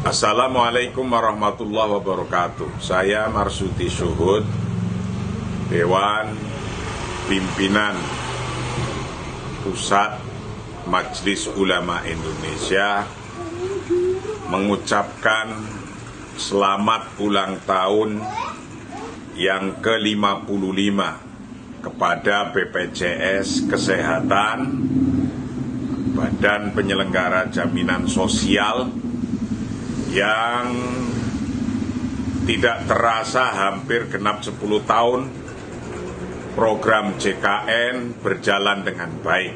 Assalamualaikum warahmatullahi wabarakatuh. Saya Marsudi Syuhud, Dewan Pimpinan Pusat Majelis Ulama Indonesia, mengucapkan selamat ulang tahun yang ke-55 kepada BPJS Kesehatan, Badan Penyelenggara Jaminan Sosial, yang tidak terasa hampir genap 10 tahun program JKN berjalan dengan baik.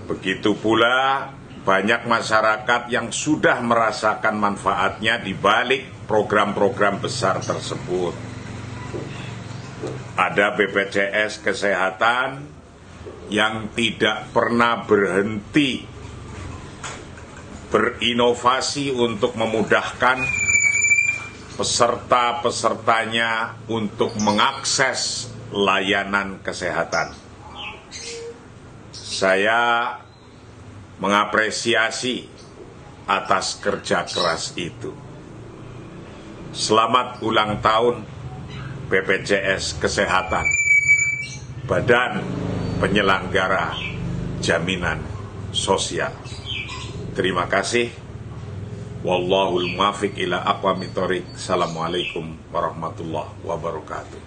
Begitu pula banyak masyarakat yang sudah merasakan manfaatnya di balik program-program besar tersebut. Ada BPJS Kesehatan yang tidak pernah berhenti berinovasi untuk memudahkan peserta-pesertanya untuk mengakses layanan kesehatan. Saya mengapresiasi atas kerja keras itu. Selamat ulang tahun BPJS Kesehatan, Badan Penyelenggara Jaminan Sosial. Terima kasih. Wallahul muwaffiq ila aqwamit thoriq. Assalamualaikum warahmatullahi wabarakatuh.